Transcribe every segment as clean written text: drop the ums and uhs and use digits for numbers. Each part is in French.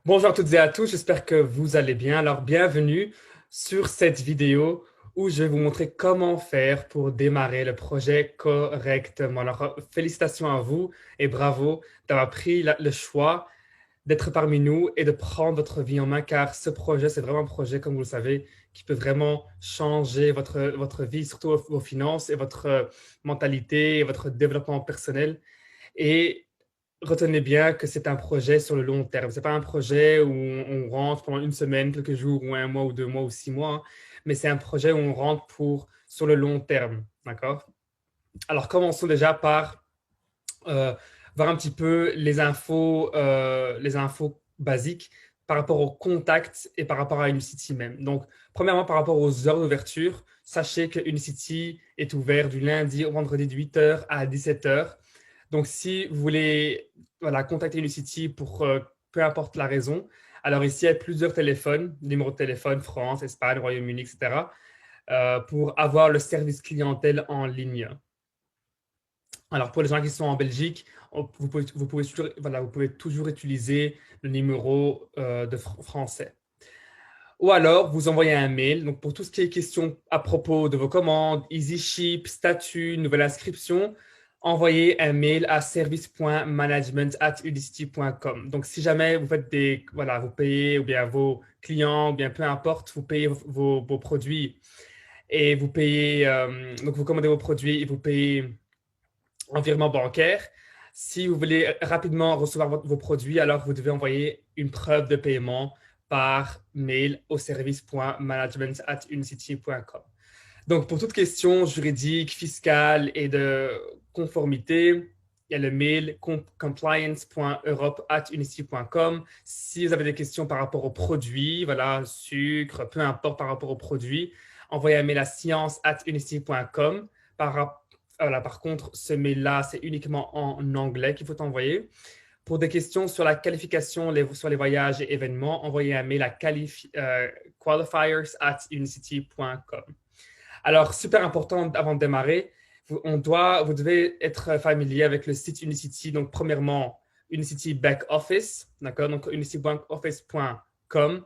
Bonjour à toutes et à tous, j'espère que vous allez bien. Alors, bienvenue sur cette vidéo où je vais vous montrer comment faire pour démarrer le projet correctement. Alors, félicitations à vous et bravo d'avoir pris le choix d'être parmi nous et de prendre votre vie en main car ce projet, c'est vraiment un projet, comme vous le savez, qui peut vraiment changer votre vie, surtout vos finances et votre mentalité et votre développement personnel. Et retenez bien que c'est un projet sur le long terme. Ce n'est pas un projet où on rentre pendant une semaine, quelques jours, ou un mois, ou 2 mois, ou 6 mois, hein, mais c'est un projet où on rentre sur le long terme. D'accord? Alors, commençons déjà par euh, voir un petit peu les infos basiques par rapport au contact et par rapport à Unicity même. Donc, premièrement, par rapport aux heures d'ouverture, sachez que Unicity est ouvert du lundi au vendredi de 8 heures à 17 heures. Donc, si vous voulez voilà, contacter Unicity pour peu importe la raison, alors ici, il y a plusieurs téléphones, numéros de téléphone, France, Espagne, Royaume-Uni, etc., pour avoir le service clientèle en ligne. Alors, pour les gens qui sont en Belgique, vous pouvez toujours utiliser le numéro de français. Ou alors, vous envoyez un mail. Donc, pour tout ce qui est question à propos de vos commandes, Easy Ship, statut, nouvelle inscription, envoyez un mail à service.management@udicity.com. Donc, si jamais vous faites voilà, vous payez ou bien vos clients, ou bien peu importe, vous payez vos produits et vous payez, donc vous commandez vos produits et vous payez en virement bancaire. Si vous voulez rapidement recevoir vos produits, alors vous devez envoyer une preuve de paiement par mail au service.management@unicity.com. Donc, pour toute question juridique, fiscale et de conformité, il y a le mail compliance.europe@unicity.com. Si vous avez des questions par rapport aux produits, voilà, sucre, peu importe par rapport aux produits, envoyez un mail à science@unicity.com. Par contre, ce mail-là, c'est uniquement en anglais qu'il faut envoyer. Pour des questions sur la qualification, sur les voyages et événements, envoyez un mail à qualifiers@unicity.com. Alors, super important avant de démarrer, vous devez être familier avec le site Unicity. Donc, premièrement, Unicity Back Office, d'accord? Donc, unicybackoffice.com.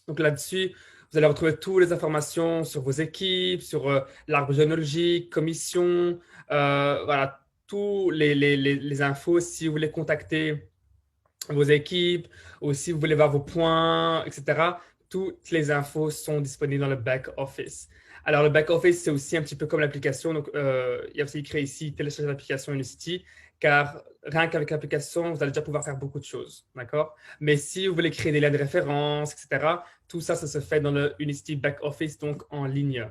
Donc, là-dessus, vous allez retrouver toutes les informations sur vos équipes, sur l'arbre généalogique, commission, voilà, tous les infos si vous voulez contacter vos équipes ou si vous voulez voir vos points, etc. Toutes les infos sont disponibles dans le back office. Alors, le back office, c'est aussi un petit peu comme l'application. Donc, il y a aussi écrit ici télécharger l'application Unicity, car rien qu'avec l'application, vous allez déjà pouvoir faire beaucoup de choses. D'accord? Mais si vous voulez créer des liens de référence, etc., tout ça, ça se fait dans le Unicity back office, donc en ligne.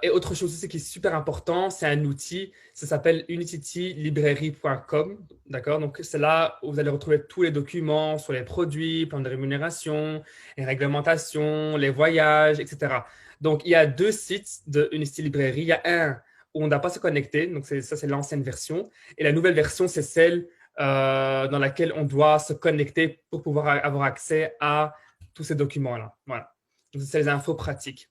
Et autre chose aussi qui est super important, c'est un outil, ça s'appelle unitylibrairie.com, d'accord? Donc c'est là où vous allez retrouver tous les documents sur les produits, plans de rémunération, les réglementations, les voyages, etc. Donc il y a deux sites de Unity Librairie. Il y a un où on ne doit pas se connecter, donc ça c'est l'ancienne version, et la nouvelle version c'est celle dans laquelle on doit se connecter pour pouvoir avoir accès à tous ces documents-là. Voilà. Donc c'est les infos pratiques.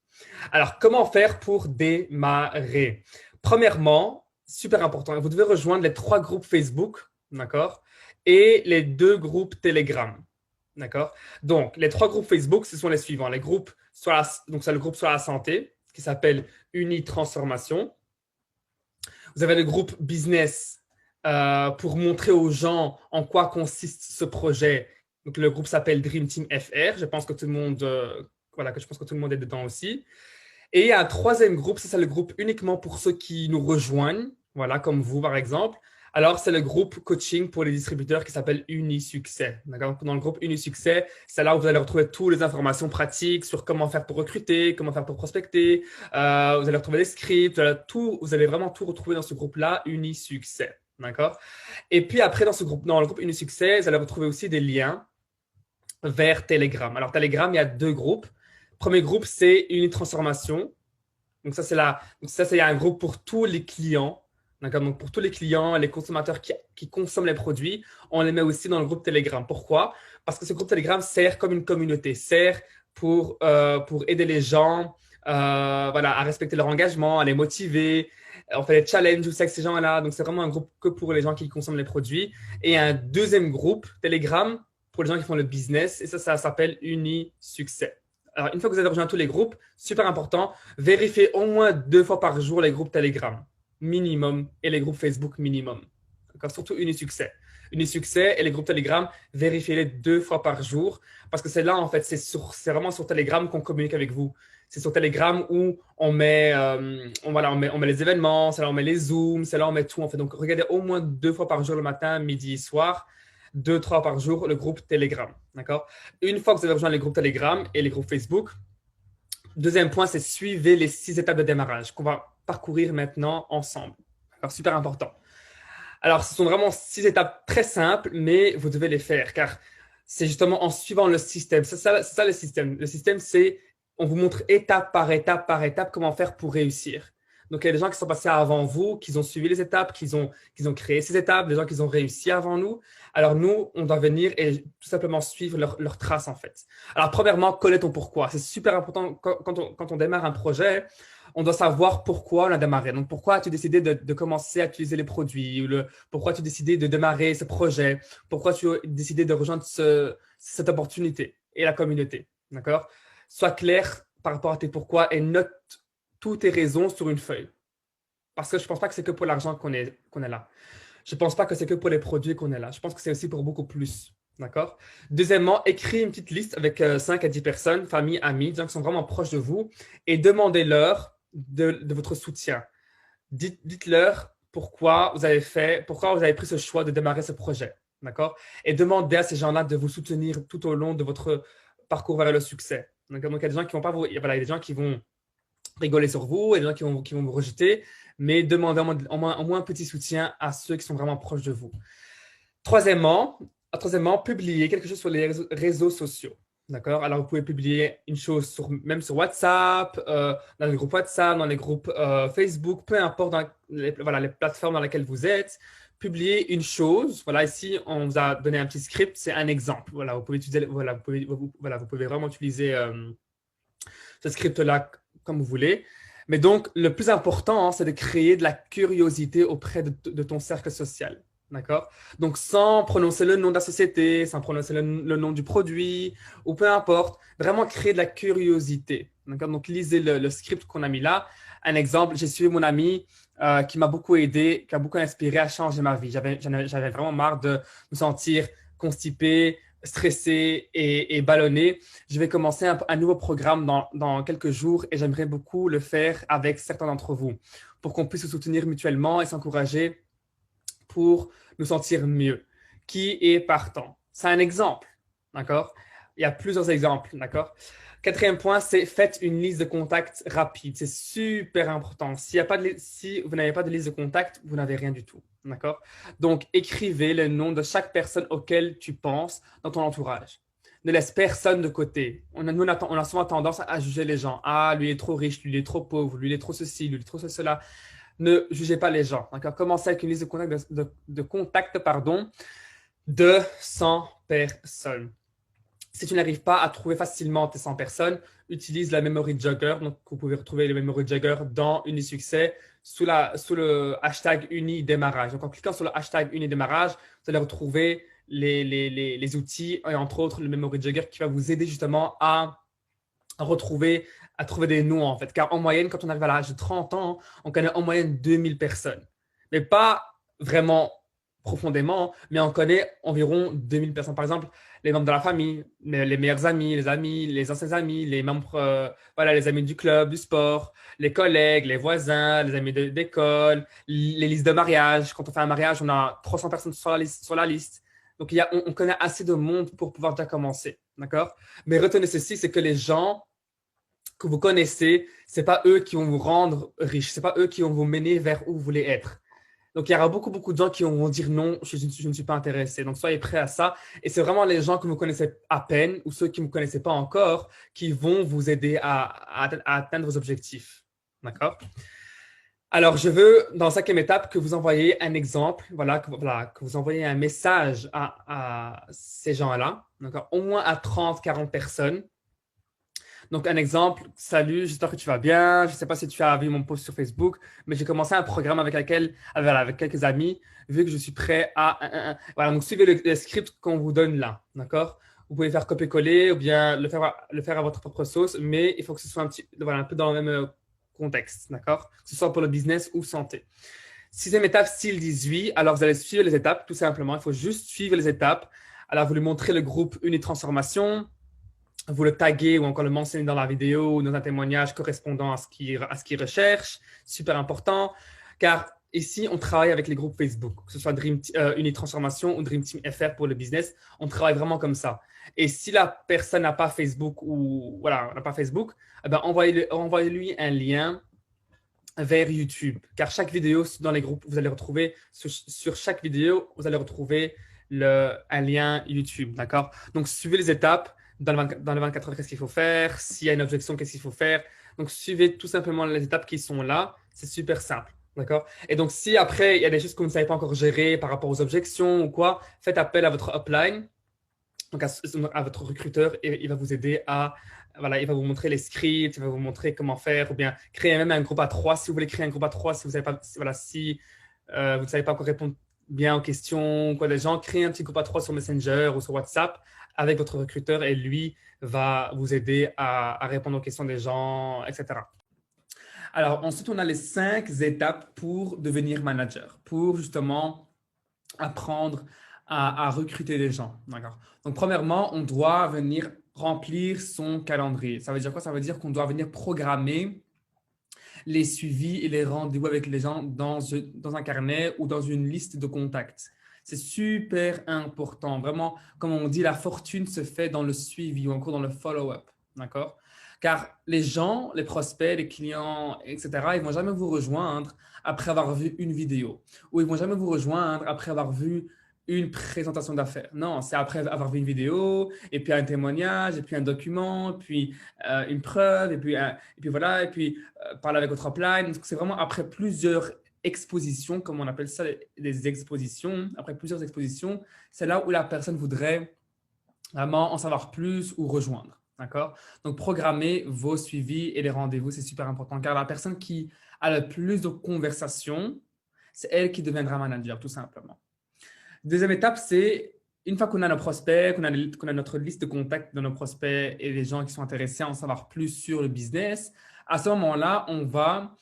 Alors, comment faire pour démarrer? Premièrement, super important, vous devez rejoindre les 3 groupes Facebook, d'accord? Et les 2 groupes Telegram, d'accord? Donc, les 3 groupes Facebook, ce sont les suivants. Les groupes donc, c'est le groupe sur la santé, qui s'appelle Uni Transformation. Vous avez le groupe Business pour montrer aux gens en quoi consiste ce projet. Donc, le groupe s'appelle Dream Team FR. Je pense que tout le monde, voilà, que je pense que tout le monde est dedans aussi. Et il y a un troisième groupe, c'est le groupe uniquement pour ceux qui nous rejoignent, voilà, comme vous par exemple. Alors, c'est le groupe coaching pour les distributeurs qui s'appelle UniSuccès. D'accord? Dans le groupe UniSuccès, c'est là où vous allez retrouver toutes les informations pratiques sur comment faire pour recruter, comment faire pour prospecter. Vous allez retrouver des scripts, vous allez vraiment tout retrouver dans ce groupe-là, UniSuccès. D'accord? Et puis après, dans le groupe UniSuccès, vous allez retrouver aussi des liens vers Telegram. Alors, Telegram, il y a 2 groupes. Premier groupe, c'est une transformation. Donc, c'est un groupe pour tous les clients. D'accord? Donc, pour tous les clients, les consommateurs qui consomment les produits, on les met aussi dans le groupe Telegram. Pourquoi? Parce que ce groupe Telegram sert comme une communauté, sert pour aider les gens voilà, à respecter leur engagement, à les motiver. On fait des challenges aussi avec ces gens-là. Donc, c'est vraiment un groupe que pour les gens qui consomment les produits. Et un deuxième groupe, Telegram, pour les gens qui font le business. Et ça s'appelle Uni-Succès. Alors, une fois que vous avez rejoint tous les groupes, super important, vérifiez au moins 2 fois par jour les groupes Telegram minimum et les groupes Facebook minimum. D'accord? Surtout Unisuccès. Unisuccès et les groupes Telegram, vérifiez-les 2 fois par jour parce que c'est là, en fait, c'est vraiment sur Telegram qu'on communique avec vous. C'est sur Telegram où on met, on met les événements, c'est là où on met les zooms, c'est là où on met tout. En fait. Donc, regardez au moins 2 fois par jour le matin, midi et soir. 2, 3 par jour le groupe Telegram. D'accord? Une fois que vous avez rejoint les groupes Telegram et les groupes Facebook, deuxième point, c'est suivez les 6 étapes de démarrage qu'on va parcourir maintenant ensemble. Alors, super important. Alors, ce sont vraiment 6 étapes très simples, mais vous devez les faire car c'est justement en suivant le système. C'est ça le système. Le système, c'est on vous montre étape par étape comment faire pour réussir. Donc, il y a des gens qui sont passés avant vous, qui ont suivi les étapes, qui ont créé ces étapes, des gens qui ont réussi avant nous. Alors, nous, on doit venir et tout simplement suivre leur trace, en fait. Alors, premièrement, connais ton pourquoi. C'est super important quand on démarre un projet, on doit savoir pourquoi on a démarré. Donc, pourquoi as-tu décidé de commencer à utiliser les produits, pourquoi tu as décidé de démarrer ce projet, pourquoi tu as décidé de rejoindre cette opportunité et la communauté. D'accord? Sois clair par rapport à tes pourquoi et note toutes tes raisons sur une feuille. Parce que je ne pense pas que c'est que pour l'argent qu'on est là. Je ne pense pas que c'est que pour les produits qu'on est là. Je pense que c'est aussi pour beaucoup plus. D'accord? Deuxièmement, écris une petite liste avec 5 à 10 personnes, famille, amis, des gens qui sont vraiment proches de vous et demandez-leur de votre soutien. Dites-leur pourquoi vous avez pris ce choix de démarrer ce projet. D'accord? Et demandez à ces gens-là de vous soutenir tout au long de votre parcours vers le succès. Donc, il y a des gens qui vont pas vous, voilà, il y a des gens qui vont rigoler sur vous, et des gens qui vont vous rejeter, mais demandez au moins un petit soutien à ceux qui sont vraiment proches de vous. Troisièmement, publiez quelque chose sur les réseaux sociaux. D'accord? Alors, vous pouvez publier une chose même sur WhatsApp, dans les groupes WhatsApp, dans les groupes Facebook, peu importe dans les plateformes dans lesquelles vous êtes. Publiez une chose. Voilà, ici, on vous a donné un petit script, c'est un exemple. Voilà, vous pouvez vraiment utiliser ce script-là comme vous voulez. Mais donc, le plus important, c'est de créer de la curiosité auprès de ton cercle social. D'accord? Donc, sans prononcer le nom de la société, sans prononcer le nom du produit, ou peu importe, vraiment créer de la curiosité. D'accord? Donc, lisez le script qu'on a mis là. Un exemple, j'ai suivi mon ami qui m'a beaucoup aidé, qui a beaucoup inspiré à changer ma vie. J'avais vraiment marre de me sentir constipé, stressé et ballonné. Je vais commencer un nouveau programme dans quelques jours et j'aimerais beaucoup le faire avec certains d'entre vous pour qu'on puisse se soutenir mutuellement et s'encourager pour nous sentir mieux. Qui est partant? C'est un exemple, d'accord? Il y a plusieurs exemples, d'accord? Quatrième point, c'est faites une liste de contacts rapide. C'est super important. Si vous n'avez pas de liste de contacts, vous n'avez rien du tout, d'accord? Donc, écrivez le nom de chaque personne auquel tu penses dans ton entourage. Ne laisse personne de côté. On a souvent tendance à juger les gens. Ah, lui est trop riche, lui il est trop pauvre, lui il est trop ceci, lui il est trop cela. Ne jugez pas les gens. D'accord? Commencez avec une liste de contacts de 100 personnes. Si tu n'arrives pas à trouver facilement tes 100 personnes, utilise la Memory Jogger. Donc, vous pouvez retrouver le Memory Jogger dans Unisuccès sous le hashtag Unidémarrage. Donc, en cliquant sur le hashtag Unidémarrage, vous allez retrouver les outils et entre autres le Memory Jogger qui va vous aider justement à trouver des noms en fait. Car en moyenne, quand on arrive à l'âge de 30 ans, on connaît en moyenne 2000 personnes. Mais pas vraiment profondément, mais on connaît environ 2000 personnes. Par exemple, les membres de la famille, les meilleurs amis, les anciens amis, les membres, les amis du club, du sport, les collègues, les voisins, les amis d'école, les listes de mariage. Quand on fait un mariage, on a 300 personnes sur la liste. Donc, on connaît assez de monde pour pouvoir déjà commencer. D'accord? Mais retenez ceci, c'est que les gens que vous connaissez, c'est pas eux qui vont vous rendre riche, c'est pas eux qui vont vous mener vers où vous voulez être. Donc, il y aura beaucoup de gens qui vont dire non, je ne suis pas intéressé. Donc, soyez prêts à ça. Et c'est vraiment les gens que vous connaissez à peine ou ceux qui ne vous connaissez pas encore qui vont vous aider à atteindre vos objectifs. D'accord? Alors, je veux, dans la 5e étape, que vous envoyiez un exemple, que vous envoyiez un message à ces gens-là, d'accord? Au moins à 30, 40 personnes. Donc, un exemple, salut, j'espère que tu vas bien. Je ne sais pas si tu as vu mon post sur Facebook, mais j'ai commencé un programme voilà, avec quelques amis, vu que je suis prêt à. Voilà, donc suivez le script qu'on vous donne là, d'accord? Vous pouvez faire copier-coller ou bien le faire à votre propre sauce, mais il faut que ce soit voilà, un peu dans le même contexte, d'accord? Que ce soit pour le business ou santé. Sixième étape, s'ils disent oui, alors vous allez suivre les étapes, tout simplement. Il faut juste suivre les étapes. Alors, vous lui montrez le groupe Unitransformation, vous le taguez ou encore le mentionnez dans la vidéo ou dans un témoignage correspondant à ce qu'il recherche. Super important, car ici, on travaille avec les groupes Facebook, que ce soit Unitransformation ou Dream Team FR pour le business. On travaille vraiment comme ça. Et si la personne n'a pas Facebook ou voilà, n'a pas Facebook, eh ben, envoyez-lui un lien vers YouTube, car chaque vidéo dans les groupes, vous allez retrouver sur chaque vidéo, vous allez retrouver un lien YouTube, d'accord? Donc, suivez les étapes dans les 24 heures, qu'est-ce qu'il faut faire? S'il y a une objection, qu'est-ce qu'il faut faire? Donc, suivez tout simplement les étapes qui sont là. C'est super simple, d'accord? Et donc, si après, il y a des choses que vous ne savez pas encore gérer par rapport aux objections ou quoi, faites appel à votre upline, donc à votre recruteur, et il va vous aider voilà, il va vous montrer les scripts, il va vous montrer comment faire, ou bien créer même un groupe à trois si vous voulez créer un groupe à trois, si vous savez pas, voilà, si vous ne savez pas encore répondre bien aux questions, quoi des gens, créez un petit groupe à trois sur Messenger ou sur WhatsApp avec votre recruteur et lui va vous aider à répondre aux questions des gens, etc. Alors ensuite, on a les 5 étapes pour devenir manager, pour justement apprendre à recruter des gens. D'accord. Donc, premièrement, on doit venir remplir son calendrier. Ça veut dire quoi? Ça veut dire qu'on doit venir programmer les suivis et les rendez-vous avec les gens dans un carnet ou dans une liste de contacts. C'est super important. Vraiment, comme on dit, la fortune se fait dans le suivi ou encore dans le follow-up. D'accord? Car les gens, les prospects, les clients, etc., ils ne vont jamais vous rejoindre après avoir vu une vidéo ou ils ne vont jamais vous rejoindre après avoir vu une présentation d'affaires. Non, c'est après avoir vu une vidéo et puis un témoignage et puis un document, puis une preuve et puis voilà, et puis parler avec votre upline. C'est vraiment après plusieurs expositions, comme on appelle ça, des expositions. Après plusieurs expositions, c'est là où la personne voudrait vraiment en savoir plus ou rejoindre. D'accord? Donc, programmez vos suivis et les rendez-vous, c'est super important car la personne qui a le plus de conversations, c'est elle qui deviendra manager, tout simplement. Deuxième étape, c'est une fois qu'on a nos prospects, qu'on a notre liste de contacts de nos prospects et les gens qui sont intéressés à en savoir plus sur le business, à ce moment-là, on va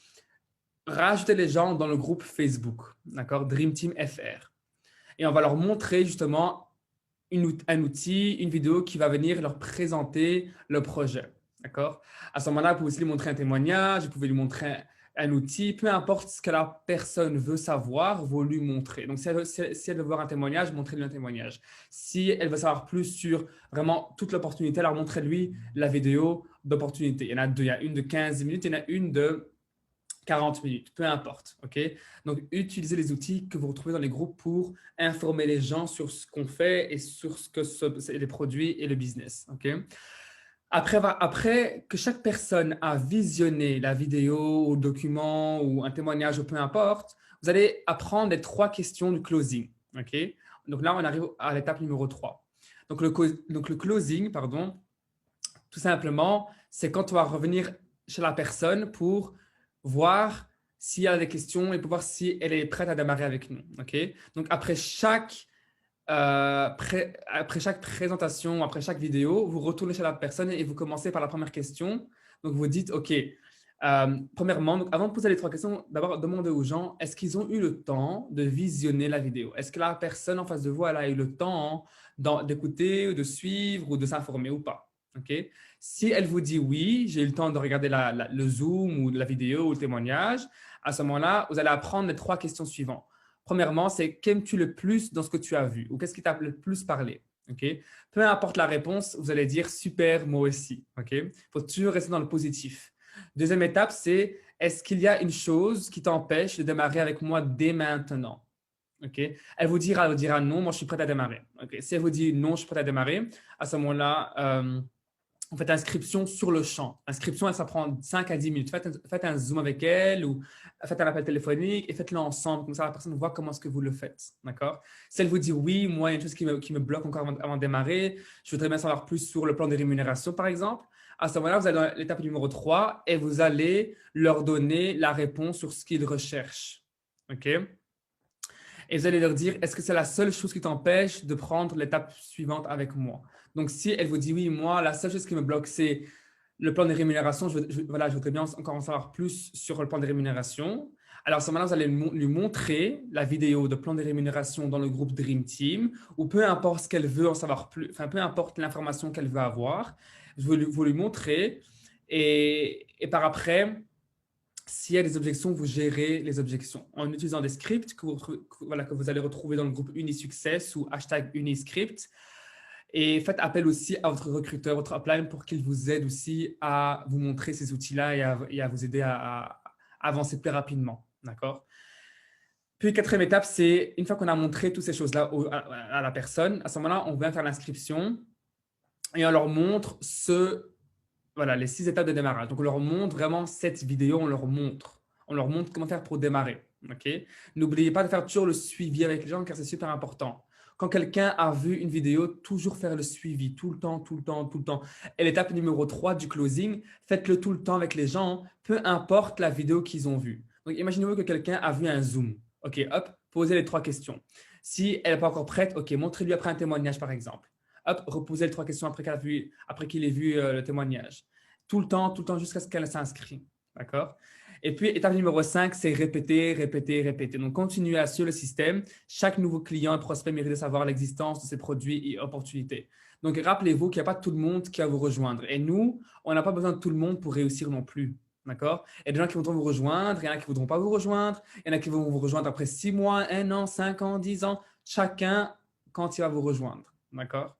rajouter les gens dans le groupe Facebook, d'accord, Dream Team FR. Et on va leur montrer justement un outil, une vidéo qui va venir leur présenter le projet. D'accord? À ce moment-là, vous pouvez aussi lui montrer un témoignage, vous pouvez lui montrer un outil, peu importe ce que la personne veut savoir, vous lui montrez. Donc, si elle veut voir un témoignage, montrez-lui un témoignage. Si elle veut savoir plus sur vraiment toute l'opportunité, alors montrez-lui la vidéo d'opportunité. Il y en a deux, il y a une de 15 minutes, il y en a une de 40 minutes, peu importe. Ok. Donc, utilisez les outils que vous retrouvez dans les groupes pour informer les gens sur ce qu'on fait et sur ce que c'est les produits et le business. Ok. Après que chaque personne a visionné la vidéo ou le document ou un témoignage ou peu importe, vous allez apprendre les 3 questions du closing. Ok. Donc là, on arrive à l'étape numéro 3. Donc le closing, pardon, tout simplement, c'est quand on va revenir chez la personne pour voir s'il y a des questions et pour voir si elle est prête à démarrer avec nous. Okay? Donc, après chaque présentation, après chaque vidéo, vous retournez chez la personne et vous commencez par la première question. Donc, vous dites, OK, premièrement, donc avant de poser les 3 questions, d'abord, demandez aux gens, est-ce qu'ils ont eu le temps de visionner la vidéo? Est-ce que la personne en face de vous, elle a eu le temps d'écouter ou de suivre ou de s'informer ou pas? Okay? Si elle vous dit oui, j'ai eu le temps de regarder le Zoom ou la vidéo ou le témoignage, à ce moment-là, vous allez apprendre les 3 questions suivantes. Premièrement, c'est qu'aimes-tu le plus dans ce que tu as vu ou qu'est-ce qui t'a le plus parlé? Okay? Peu importe la réponse, vous allez dire super, moi aussi. Okay? Il faut toujours rester dans le positif. Deuxième étape, c'est est-ce qu'il y a une chose qui t'empêche de démarrer avec moi dès maintenant? Okay? Elle vous dira non, moi je suis prête à démarrer. Okay? Si elle vous dit non, je suis prête à démarrer, à ce moment-là, vous faites inscription sur le champ. Inscription, ça prend 5 à 10 minutes. Faites un Zoom avec elle ou faites un appel téléphonique et faites-le ensemble. Comme ça, la personne voit comment est-ce que vous le faites. D'accord? Si elle vous dit oui, moi, il y a une chose qui me bloque encore avant de démarrer. Je voudrais bien savoir plus sur le plan des rémunérations, par exemple. À ce moment-là, vous allez dans l'étape numéro 3 et vous allez leur donner la réponse sur ce qu'ils recherchent. OK? Et vous allez leur dire, est-ce que c'est la seule chose qui t'empêche de prendre l'étape suivante avec moi? Donc, si elle vous dit, oui, moi, la seule chose qui me bloque, c'est le plan de rémunération. Voilà, je voudrais bien encore en savoir plus sur le plan de rémunération. Alors, à ce moment-là, vous allez lui montrer la vidéo de plan de rémunération dans le groupe Dream Team, ou peu importe ce qu'elle veut en savoir plus, enfin, peu importe l'information qu'elle veut avoir, vous lui montrer. Et par après, s'il y a des objections, vous gérez les objections en utilisant des scripts que vous allez retrouver dans le groupe Unisuccess ou #Uniscript. Et faites appel aussi à votre recruteur, votre upline, pour qu'il vous aide aussi à vous montrer ces outils-là et à vous aider à avancer plus rapidement. D'accord? Puis, quatrième étape, c'est une fois qu'on a montré toutes ces choses-là à la personne, à ce moment-là, on vient faire l'inscription et on leur montre voilà, les 6 étapes de démarrage. Donc, on leur montre vraiment cette vidéo, on leur montre comment faire pour démarrer. Okay? N'oubliez pas de faire toujours le suivi avec les gens car c'est super important. Quand quelqu'un a vu une vidéo, toujours faire le suivi, tout le temps, tout le temps, tout le temps. Et l'étape numéro 3 du closing, faites-le tout le temps avec les gens, peu importe la vidéo qu'ils ont vue. Donc, imaginez-vous que quelqu'un a vu un Zoom. OK, hop, posez les 3 questions. Si elle n'est pas encore prête, OK, montrez-lui après un témoignage, par exemple. Hop, reposez les 3 questions après qu'il ait vu le témoignage. Tout le temps, jusqu'à ce qu'elle s'inscrit. D'accord? Et puis, étape numéro 5, c'est répéter, répéter, répéter. Donc, continuez à suivre le système. Chaque nouveau client et prospect mérite de savoir l'existence de ses produits et opportunités. Donc, rappelez-vous qu'il n'y a pas tout le monde qui va vous rejoindre. Et nous, on n'a pas besoin de tout le monde pour réussir non plus. D'accord? Il y a des gens qui voudront vous rejoindre, il y en a qui ne voudront pas vous rejoindre, il y en a qui vont vous rejoindre après 6 mois, 1 an, 5 ans, 10 ans. Chacun quand il va vous rejoindre. D'accord?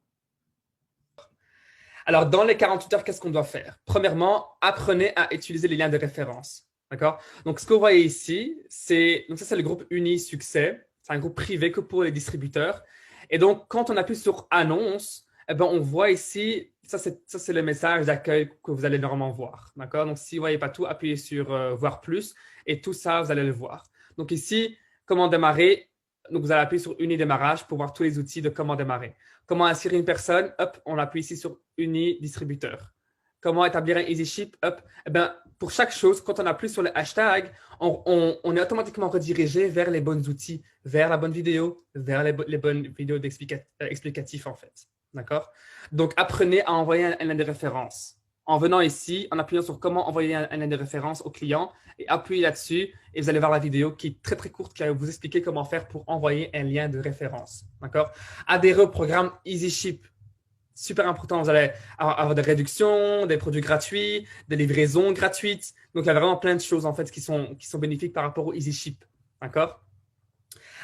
Alors, dans les 48 heures, qu'est-ce qu'on doit faire? Premièrement, apprenez à utiliser les liens de référence. D'accord? Donc, ce que vous voyez ici, c'est le groupe Unisuccès. C'est un groupe privé que pour les distributeurs. Et donc, quand on appuie sur Annonce, eh ben, on voit ici, ça c'est le message d'accueil que vous allez normalement voir. D'accord? Donc, si vous ne voyez pas tout, appuyez sur Voir plus et tout ça, vous allez le voir. Donc, ici, comment démarrer? Donc, vous allez appuyer sur Uni-démarrage pour voir tous les outils de comment démarrer. Comment insérer une personne? Hop, on appuie ici sur Uni-distributeur. Comment établir un easy ship? Hop. Eh bien, pour chaque chose, quand on appuie sur le hashtag, on est automatiquement redirigé vers les bons outils, vers la bonne vidéo, vers les bonnes vidéos explicatives en fait. D'accord? Donc, apprenez à envoyer un lien de référence. En venant ici, en appuyant sur comment envoyer un lien de référence au client et appuyez là-dessus et vous allez voir la vidéo qui est très très courte qui va vous expliquer comment faire pour envoyer un lien de référence. D'accord? Adhérez au programme EasyShip. Super important, vous allez avoir des réductions, des produits gratuits, des livraisons gratuites. Donc, il y a vraiment plein de choses en fait qui sont bénéfiques par rapport au EasyShip. D'accord?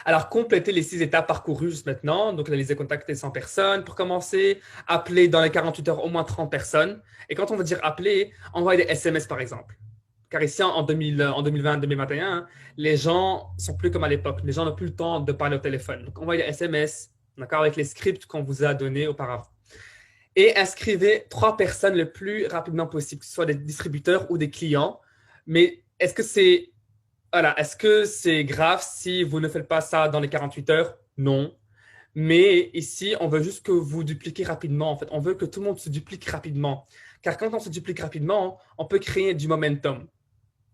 Alors, complétez les 6 étapes parcourues juste maintenant. Donc, analyser, contacter 100 personnes pour commencer. Appeler dans les 48 heures au moins 30 personnes. Et quand on veut dire appeler, envoyer des SMS par exemple. Car ici, en 2020-2021, les gens sont plus comme à l'époque. Les gens n'ont plus le temps de parler au téléphone. Donc, envoyez des SMS, d'accord, avec les scripts qu'on vous a donnés auparavant. Et inscrivez 3 personnes le plus rapidement possible, que ce soit des distributeurs ou des clients. Mais est-ce que c'est grave si vous ne faites pas ça dans les 48 heures? Non. Mais ici, on veut juste que vous dupliquez rapidement. En fait, on veut que tout le monde se duplique rapidement. Car quand on se duplique rapidement, on peut créer du momentum.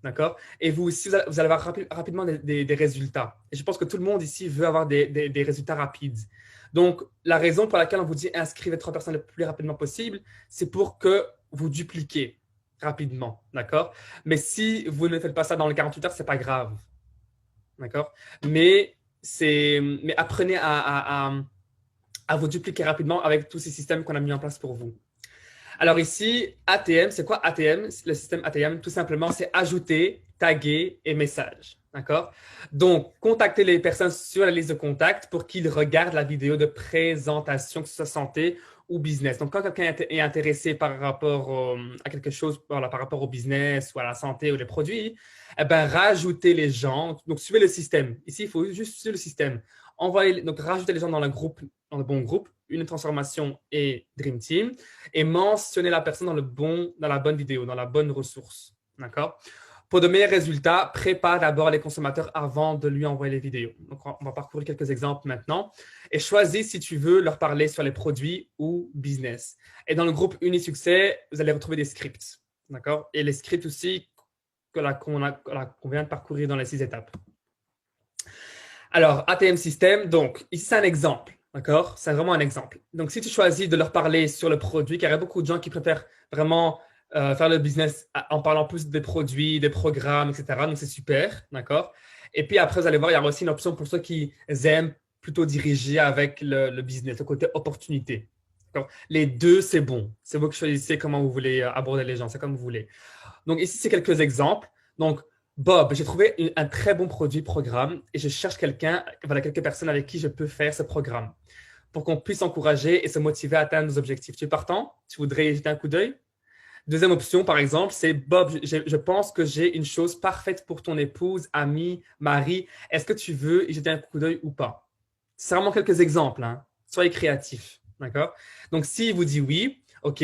D'accord? Et vous aussi, vous allez avoir rapidement des résultats. Et je pense que tout le monde ici veut avoir des résultats rapides. Donc, la raison pour laquelle on vous dit inscrivez 3 personnes le plus rapidement possible, c'est pour que vous dupliquez rapidement. D'accord? Mais si vous ne faites pas ça dans les 48 heures, ce n'est pas grave. D'accord? Mais apprenez à vous dupliquer rapidement avec tous ces systèmes qu'on a mis en place pour vous. Alors ici, ATM, c'est quoi ATM? Le système ATM, tout simplement, c'est ajouter, taguer et message. D'accord? Donc, contactez les personnes sur la liste de contacts pour qu'ils regardent la vidéo de présentation, que ce soit santé ou business. Donc, quand quelqu'un est intéressé par rapport à quelque chose, voilà, par rapport au business ou à la santé ou les produits, eh ben, rajoutez les gens. Donc, suivez le système. Ici, il faut juste suivre le système. Donc, rajoutez les gens dans le bon groupe, une transformation et Dream Team, et mentionnez la personne dans la bonne vidéo, dans la bonne ressource. D'accord? Pour de meilleurs résultats, prépare d'abord les consommateurs avant de lui envoyer les vidéos. Donc, on va parcourir quelques exemples maintenant. Et choisis si tu veux leur parler sur les produits ou business. Et dans le groupe Unisuccès, vous allez retrouver des scripts. D'accord? Et les scripts aussi qu'on vient de parcourir dans les 6 étapes. Alors, ATM System, donc, ici, c'est un exemple. D'accord? C'est vraiment un exemple. Donc, si tu choisis de leur parler sur le produit, car il y a beaucoup de gens qui préfèrent vraiment faire le business en parlant plus des produits, des programmes, etc. Donc, c'est super. D'accord? Et puis après, vous allez voir, il y a aussi une option pour ceux qui aiment plutôt diriger avec le business, le côté opportunité. D'accord? Les deux, c'est bon. C'est vous qui choisissez comment vous voulez aborder les gens. C'est comme vous voulez. Donc, ici, c'est quelques exemples. Donc, Bob, j'ai trouvé un très bon produit programme et je cherche quelques personnes avec qui je peux faire ce programme pour qu'on puisse encourager et se motiver à atteindre nos objectifs. Tu es partant? Tu voudrais y jeter un coup d'œil? Deuxième option, par exemple, c'est Bob, je pense que j'ai une chose parfaite pour ton épouse, amie, mari. Est-ce que tu veux y jeter un coup d'œil ou pas? C'est vraiment quelques exemples, hein. Soyez créatifs, d'accord? Donc, s'il vous dit oui, OK,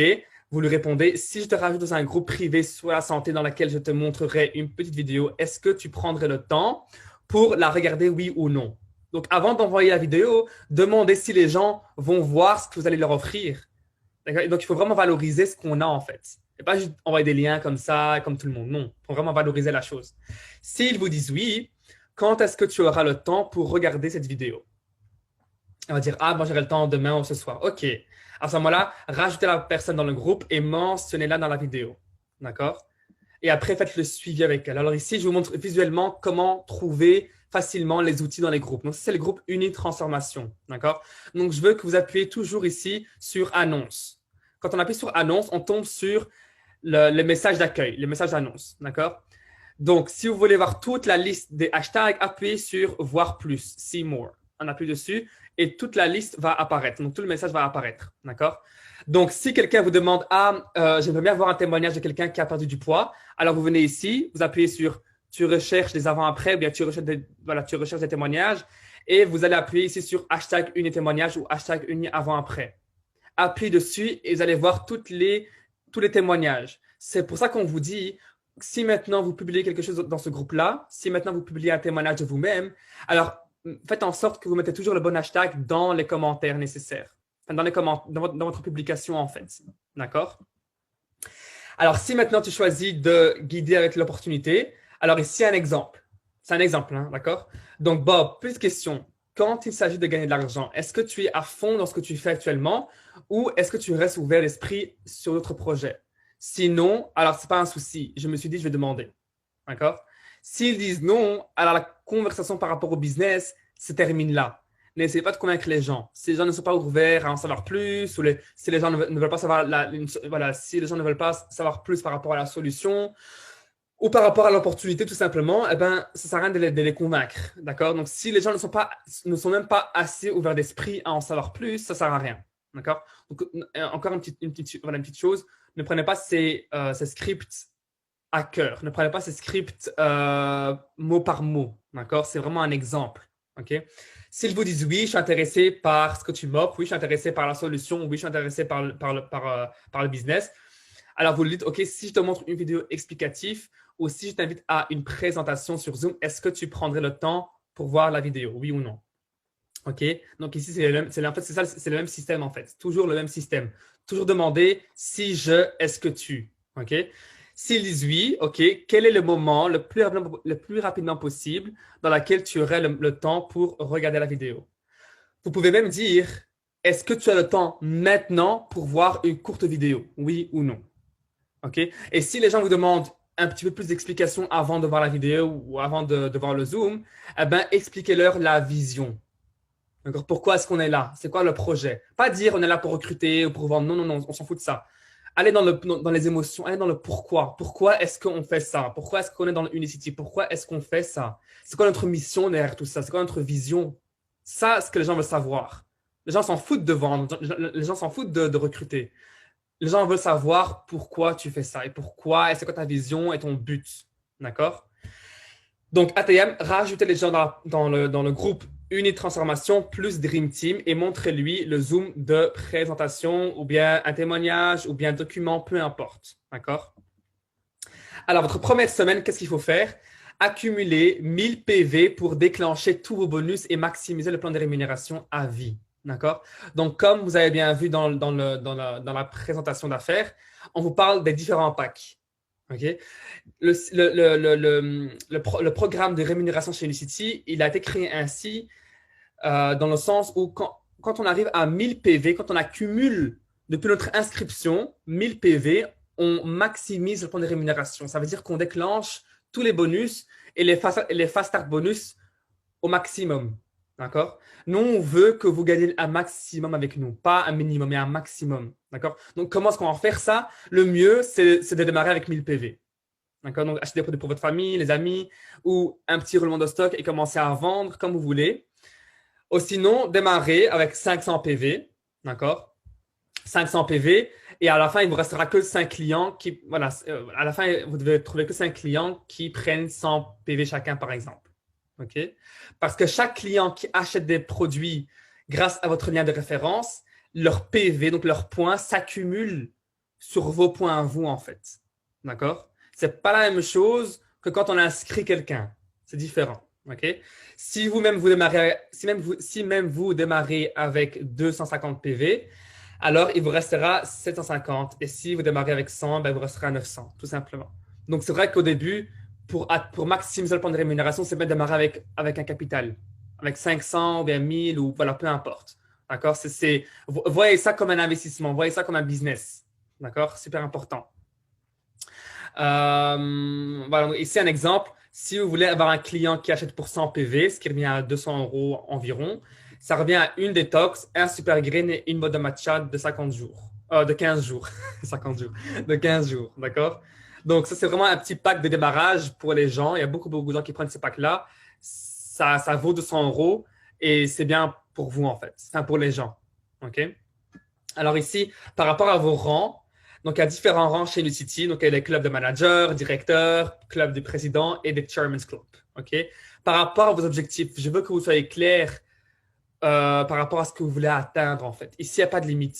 vous lui répondez, si je te rajoute dans un groupe privé sur la santé dans lequel je te montrerai une petite vidéo, est-ce que tu prendrais le temps pour la regarder, oui ou non? Donc, avant d'envoyer la vidéo, demandez si les gens vont voir ce que vous allez leur offrir. Donc, il faut vraiment valoriser ce qu'on a en fait. Et pas juste envoyer des liens comme ça, comme tout le monde. Non, il faut vraiment valoriser la chose. S'ils vous disent oui, quand est-ce que tu auras le temps pour regarder cette vidéo? On va dire, ah, moi j'aurai le temps demain ou ce soir. OK. À ce moment-là, rajoutez la personne dans le groupe et mentionnez-la dans la vidéo. D'accord? Et après, faites le suivi avec elle. Alors ici, je vous montre visuellement comment trouver facilement les outils dans les groupes. Donc, c'est le groupe Uni Transformation. D'accord? Donc, je veux que vous appuyez toujours ici sur Annonce. Quand on appuie sur Annonce, on tombe sur le message d'accueil, le message d'annonce. D'accord? Donc, si vous voulez voir toute la liste des hashtags, appuyez sur Voir plus, See More. On appuie dessus et toute la liste va apparaître. Donc, tout le message va apparaître. D'accord? Donc, si quelqu'un vous demande, j'aimerais bien avoir un témoignage de quelqu'un qui a perdu du poids, alors vous venez ici, vous appuyez sur tu recherches des avant-après, ou bien tu recherches des témoignages et vous allez appuyer ici sur hashtag uni témoignage ou hashtag uni avant-après. Appuyez dessus et vous allez voir tous les témoignages. C'est pour ça qu'on vous dit, si maintenant vous publiez quelque chose dans ce groupe-là, si maintenant vous publiez un témoignage de vous-même, alors faites en sorte que vous mettez toujours le bon hashtag dans les commentaires nécessaires. Enfin, dans votre publication, en fait. D'accord? Alors, si maintenant tu choisis de guider avec l'opportunité, alors ici un exemple. C'est un exemple, hein, d'accord? Donc, Bob, plus de questions. Quand il s'agit de gagner de l'argent, est-ce que tu es à fond dans ce que tu fais actuellement ou est-ce que tu restes ouvert d'esprit sur d'autres projets? Sinon, alors ce n'est pas un souci. Je me suis dit, je vais demander. D'accord? S'ils disent non, alors la conversation par rapport au business se termine là. N'essayez pas de convaincre les gens. Si les gens ne sont pas ouverts à en savoir plus, ou si les gens ne veulent pas savoir si les gens ne veulent pas savoir plus par rapport à la solution, ou par rapport à l'opportunité, tout simplement, eh ben, ça sert à rien de les convaincre. D'accord? Donc, si les gens ne sont même pas assez ouverts d'esprit à en savoir plus, ça sert à rien. D'accord? Donc, encore une petite chose, ne prenez pas ces scripts à cœur. Ne prenez pas ces scripts mot par mot. D'accord? C'est vraiment un exemple. OK? S'ils vous disent oui, je suis intéressé par ce que tu m'offres, oui, je suis intéressé par la solution, oui, je suis intéressé par le business, alors vous lui dites, OK, si je te montre une vidéo explicative ou si je t'invite à une présentation sur Zoom, est-ce que tu prendrais le temps pour voir la vidéo, oui ou non? OK? Donc ici, c'est le même système en fait. Toujours le même système. Toujours demander si je, est-ce que tu. OK? S'ils disent oui, OK, quel est le moment le plus rapidement possible dans lequel tu aurais le temps pour regarder la vidéo? Vous pouvez même dire, est-ce que tu as le temps maintenant pour voir une courte vidéo? Oui ou non? OK? Et si les gens vous demandent un petit peu plus d'explications avant de voir la vidéo ou avant de voir le Zoom, eh ben, expliquez-leur la vision. D'accord? Pourquoi est-ce qu'on est là? C'est quoi le projet? Pas dire on est là pour recruter ou pour vendre. Non, non, non, on s'en fout de ça. Allez dans les émotions, allez dans le pourquoi. Pourquoi est-ce qu'on fait ça? Pourquoi est-ce qu'on est dans l'Unicity? Pourquoi est-ce qu'on fait ça? C'est quoi notre mission derrière tout ça? C'est quoi notre vision? Ça, c'est ce que les gens veulent savoir. Les gens s'en foutent de vendre. Les gens s'en foutent de recruter. Les gens veulent savoir pourquoi tu fais ça et pourquoi, et c'est quoi ta vision et ton but. D'accord? Donc, ATM, rajoutez les gens dans le groupe Unité Transformation plus Dream Team et montrez-lui le Zoom de présentation ou bien un témoignage ou bien un document, peu importe. D'accord? Alors, votre première semaine, qu'est-ce qu'il faut faire? Accumuler 1000 PV pour déclencher tous vos bonus et maximiser le plan de rémunération à vie. D'accord? Donc, comme vous avez bien vu dans la présentation d'affaires, on vous parle des différents packs. OK? Le programme de rémunération chez Unicity, il a été créé ainsi dans le sens où quand on arrive à 1000 PV, quand on accumule depuis notre inscription 1000 PV, on maximise le plan de rémunération. Ça veut dire qu'on déclenche tous les bonus et les fast start bonus au maximum. D'accord? Nous, on veut que vous gagnez un maximum avec nous, pas un minimum, mais un maximum. D'accord? Donc, comment est-ce qu'on va en faire ça? Le mieux, c'est de démarrer avec 1000 PV. D'accord? Donc, acheter des produits pour votre famille, les amis, ou un petit roulement de stock et commencer à vendre comme vous voulez. Ou sinon, démarrer avec 500 PV. D'accord? 500 PV. Et à la fin, il ne vous restera que 5 clients qui, voilà, à la fin, vous devez trouver que 5 clients qui prennent 100 PV chacun, par exemple. OK? Parce que chaque client qui achète des produits grâce à votre lien de référence, leur PV, donc leurs points, s'accumulent sur vos points à vous, en fait. D'accord? C'est pas la même chose que quand on inscrit quelqu'un. C'est différent. OK? Si vous-même vous démarrez, si même vous démarrez avec 250 PV, alors il vous restera 750. Et si vous démarrez avec 100, ben, il vous restera 900, tout simplement. Donc, c'est vrai qu'au début, pour maximiser le plan de rémunération, c'est bien de démarrer avec un capital, avec 500 ou bien 1000 ou voilà, peu importe. D'accord? Voyez ça comme un investissement, voyez ça comme un business. D'accord? Super important. Voilà, ici un exemple. Si vous voulez avoir un client qui achète pour 100 PV, ce qui revient à 200 € environ, ça revient à une détox, un super green et une mode de matcha de 50 jours. De 15 jours. 50 jours. De 15 jours, d'accord? Donc, ça, c'est vraiment un petit pack de démarrage pour les gens. Il y a beaucoup de gens qui prennent ce pack-là. Ça vaut 200 € et c'est bien pour vous, en fait. Enfin, pour les gens. OK? Alors ici, par rapport à vos rangs, donc il y a différents rangs chez Unicity. Donc il y a les clubs de managers, directeurs, club du président et des chairman's club. OK? Par rapport à vos objectifs, je veux que vous soyez clair par rapport à ce que vous voulez atteindre en fait. Ici, il n'y a pas de limite.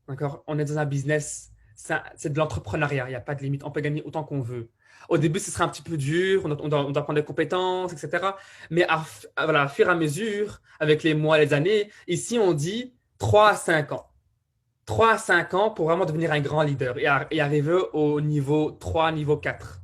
D'accord? On est dans un business, c'est de l'entrepreneuriat. Il n'y a pas de limite. On peut gagner autant qu'on veut. Au début, ce sera un petit peu dur, on doit prendre des compétences, etc. Mais voilà, à fur et à mesure, avec les mois, les années, ici, on dit 3 à 5 ans. 3 à 5 ans pour vraiment devenir un grand leader et arriver au niveau 3, niveau 4.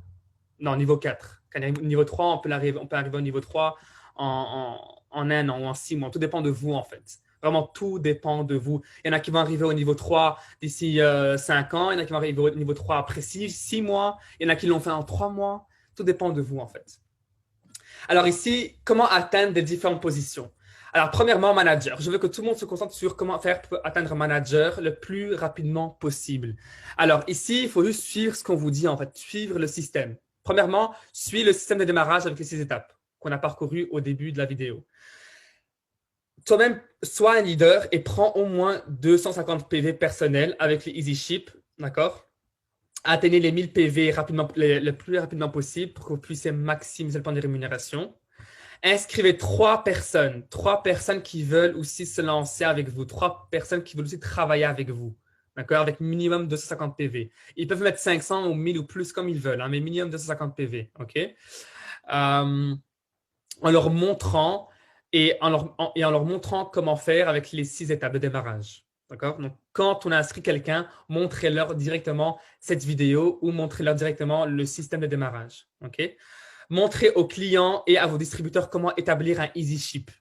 Non, niveau 4. Quand il y a niveau 3, on peut arriver au niveau 3 en un an ou en 6 mois. Tout dépend de vous, en fait. Vraiment, tout dépend de vous. Il y en a qui vont arriver au niveau 3 d'ici 5 ans. Il y en a qui vont arriver au niveau 3 après 6 mois. Il y en a qui l'ont fait en 3 mois. Tout dépend de vous, en fait. Alors ici, comment atteindre des différentes positions? Alors, premièrement, manager. Je veux que tout le monde se concentre sur comment faire pour atteindre un manager le plus rapidement possible. Alors, ici, il faut juste suivre ce qu'on vous dit, en fait, suivre le système. Premièrement, suis le système de démarrage avec les 6 étapes qu'on a parcourues au début de la vidéo. Toi-même, sois un leader et prends au moins 250 PV personnels avec les Easy Ship, d'accord? Atteignez les 1000 PV rapidement, le plus rapidement possible pour que vous puissiez maximiser le plan de rémunération. Inscrivez 3 personnes qui veulent aussi se lancer avec vous, 3 personnes qui veulent aussi travailler avec vous, d'accord, avec minimum 250 PV. Ils peuvent mettre 500 ou 1000 ou plus comme ils veulent, hein, mais minimum 250 PV, ok? En leur montrant en leur montrant comment faire avec les 6 étapes de démarrage. D'accord? Donc, quand on inscrit quelqu'un, montrez-leur directement cette vidéo ou montrez-leur directement le système de démarrage. OK? Montrez aux clients et à vos distributeurs comment établir un Easy Ship.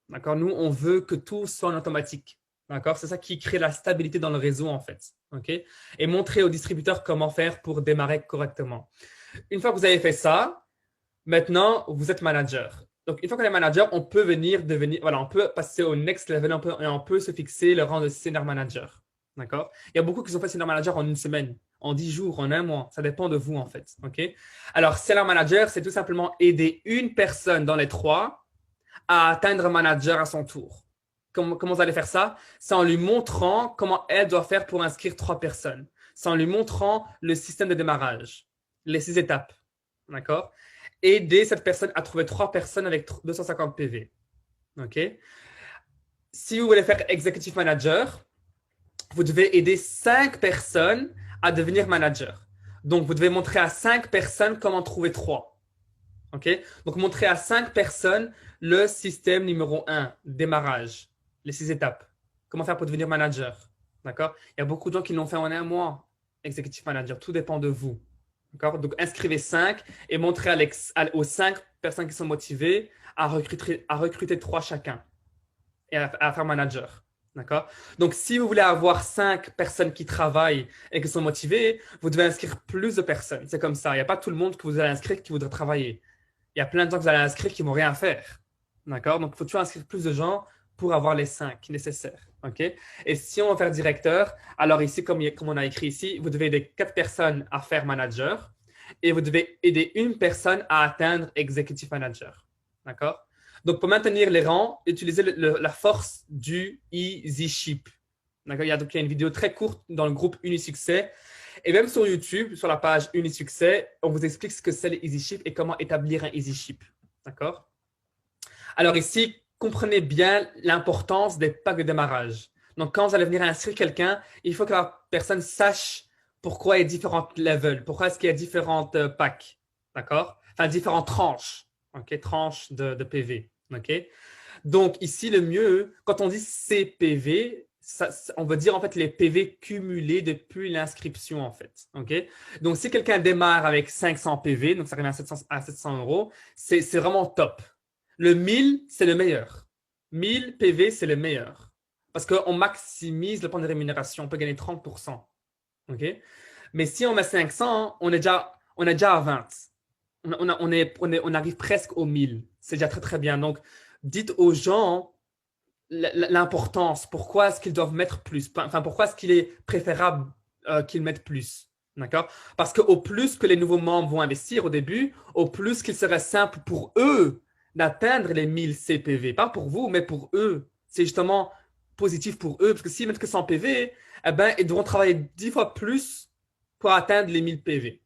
D'accord? Nous, on veut que tout soit en automatique. D'accord? C'est ça qui crée la stabilité dans le réseau, en fait. OK? Et montrez aux distributeurs comment faire pour démarrer correctement. Une fois que vous avez fait ça, maintenant, vous êtes manager. Donc, une fois qu'on est manager, on peut voilà, on peut passer au next level et on peut se fixer le rang de senior manager. D'accord? Il y a beaucoup qui sont fait senior manager en une semaine, en 10 jours, en un mois. Ça dépend de vous, en fait. OK? Alors, senior manager, c'est tout simplement aider une personne dans les 3 à atteindre manager à son tour. Comment vous allez faire ça? C'est en lui montrant comment elle doit faire pour inscrire 3 personnes. C'est en lui montrant le système de démarrage, les 6 étapes. D'accord? Aider cette personne à trouver 3 personnes avec 250 PV. OK? Si vous voulez faire executive manager, vous devez aider 5 personnes à devenir manager. Donc, vous devez montrer à 5 personnes comment trouver 3. OK? Donc, montrer à 5 personnes le système numéro 1, démarrage, les 6 étapes. Comment faire pour devenir manager? D'accord? Il y a beaucoup de gens qui l'ont fait en un mois, executive manager. Tout dépend de vous. D'accord? Donc, inscrivez 5 et montrez aux 5 personnes qui sont motivées à recruter 3 chacun et à faire manager. D'accord? Donc, si vous voulez avoir 5 personnes qui travaillent et qui sont motivées, vous devez inscrire plus de personnes. C'est comme ça. Il n'y a pas tout le monde que vous allez inscrire qui voudrait travailler. Il y a plein de gens que vous allez inscrire qui ne vont rien faire. D'accord? Donc, il faut toujours inscrire plus de gens pour avoir les 5 nécessaires. OK? Et si on veut faire directeur, alors ici, comme on a écrit ici, vous devez aider 4 personnes à faire manager et vous devez aider une personne à atteindre executive manager. D'accord? Donc, pour maintenir les rangs, utilisez la force du Easy Ship. D'accord? Donc, il y a une vidéo très courte dans le groupe Unisuccès. Et même sur YouTube, sur la page Unisuccès, on vous explique ce que c'est les Easy Ship et comment établir un Easy Ship. D'accord? Alors ici, comprenez bien l'importance des packs de démarrage. Donc, quand vous allez venir inscrire quelqu'un, il faut que la personne sache pourquoi il y a différents levels, pourquoi est-ce qu'il y a différentes packs. D'accord? Enfin, différentes tranches. OK? Tranches de PV. OK? Donc, ici, le mieux, quand on dit CPV, on veut dire en fait les PV cumulés depuis l'inscription en fait. OK? Donc, si quelqu'un démarre avec 500 PV, donc ça revient à 700 euros, c'est vraiment top. Le 1000, c'est le meilleur. 1000 PV, c'est le meilleur. Parce qu'on maximise le point de rémunération. On peut gagner 30%. OK? Mais si on met 500, on est déjà à 20. On arrive presque aux 1000. C'est déjà très, très bien. Donc, dites aux gens l'importance. Pourquoi est-ce qu'ils doivent mettre plus? Enfin, pourquoi est-ce qu'il est préférable qu'ils mettent plus? D'accord? Parce qu'au plus que les nouveaux membres vont investir au début, au plus qu'il serait simple pour eux d'atteindre les 1000 CPV. Pas pour vous, mais pour eux. C'est justement positif pour eux. Parce que s'ils mettent que 100 PV, eh ben, ils devront travailler 10 fois plus pour atteindre les 1000 PV.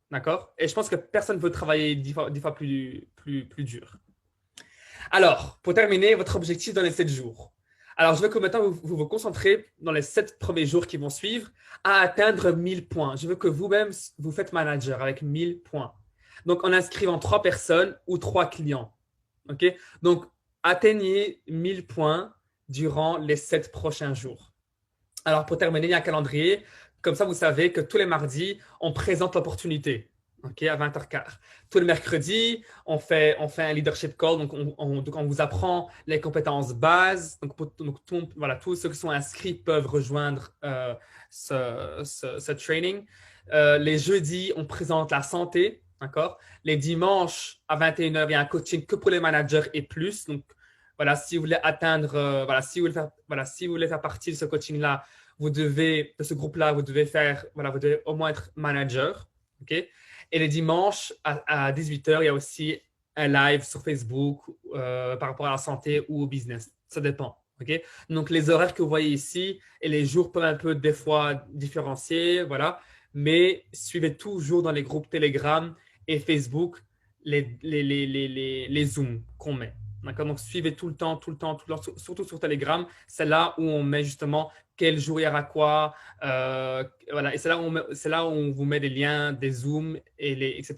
D'accord? Et je pense que personne ne veut travailler 10 fois plus dur. Alors, pour terminer, votre objectif dans les 7 jours. Alors, je veux que maintenant vous concentrez dans les 7 premiers jours qui vont suivre à atteindre 1000 points. Je veux que vous-même, vous faites manager avec 1000 points. Donc, en inscrivant 3 personnes ou 3 clients. OK? Donc, atteignez 1000 points durant les 7 prochains jours. Alors, pour terminer, il y a un calendrier. Comme ça, vous savez que tous les mardis, on présente l'opportunité. OK, à 20h15. Tous les mercredis, on fait un leadership call. Donc, on vous apprend les compétences bases. Voilà, tous ceux qui sont inscrits peuvent rejoindre ce training. Les jeudis, on présente la santé. D'accord? Les dimanches, à 21h, il y a un coaching que pour les managers et plus. Donc, voilà, si vous voulez atteindre, si vous voulez faire partie de ce coaching-là, de ce groupe-là, vous devez au moins être manager. OK? Et les dimanches à 18h, il y a aussi un live sur Facebook par rapport à la santé ou au business. Ça dépend. OK? Donc, les horaires que vous voyez ici et les jours peuvent un peu des fois différencier. Voilà. Mais suivez toujours dans les groupes Telegram et Facebook les Zooms qu'on met. D'accord? Donc, suivez tout le temps, surtout sur Telegram. C'est là où on met justement quel jour il y aura quoi. Voilà. Et c'est là où on vous met des liens, des Zooms, etc.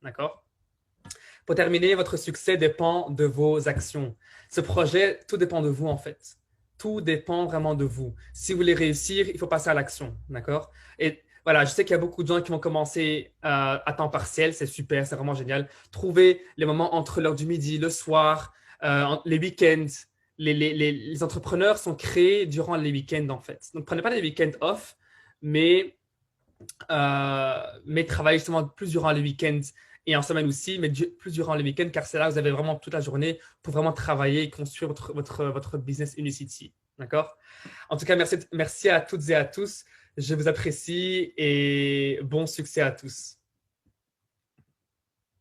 D'accord? Pour terminer, votre succès dépend de vos actions. Ce projet, tout dépend de vous en fait. Tout dépend vraiment de vous. Si vous voulez réussir, il faut passer à l'action. D'accord? Et voilà, je sais qu'il y a beaucoup de gens qui vont commencer à temps partiel. C'est super, c'est vraiment génial. Trouvez les moments entre l'heure du midi, le soir, les week-ends. Les entrepreneurs sont créés durant les week-ends en fait. Donc, prenez pas les week-ends off, mais travaillez justement plus durant les week-ends et en semaine aussi, mais plus durant les week-ends, car c'est là où vous avez vraiment toute la journée pour vraiment travailler et construire votre business Unicity. D'accord? En tout cas, merci à toutes et à tous. Je vous apprécie et bon succès à tous.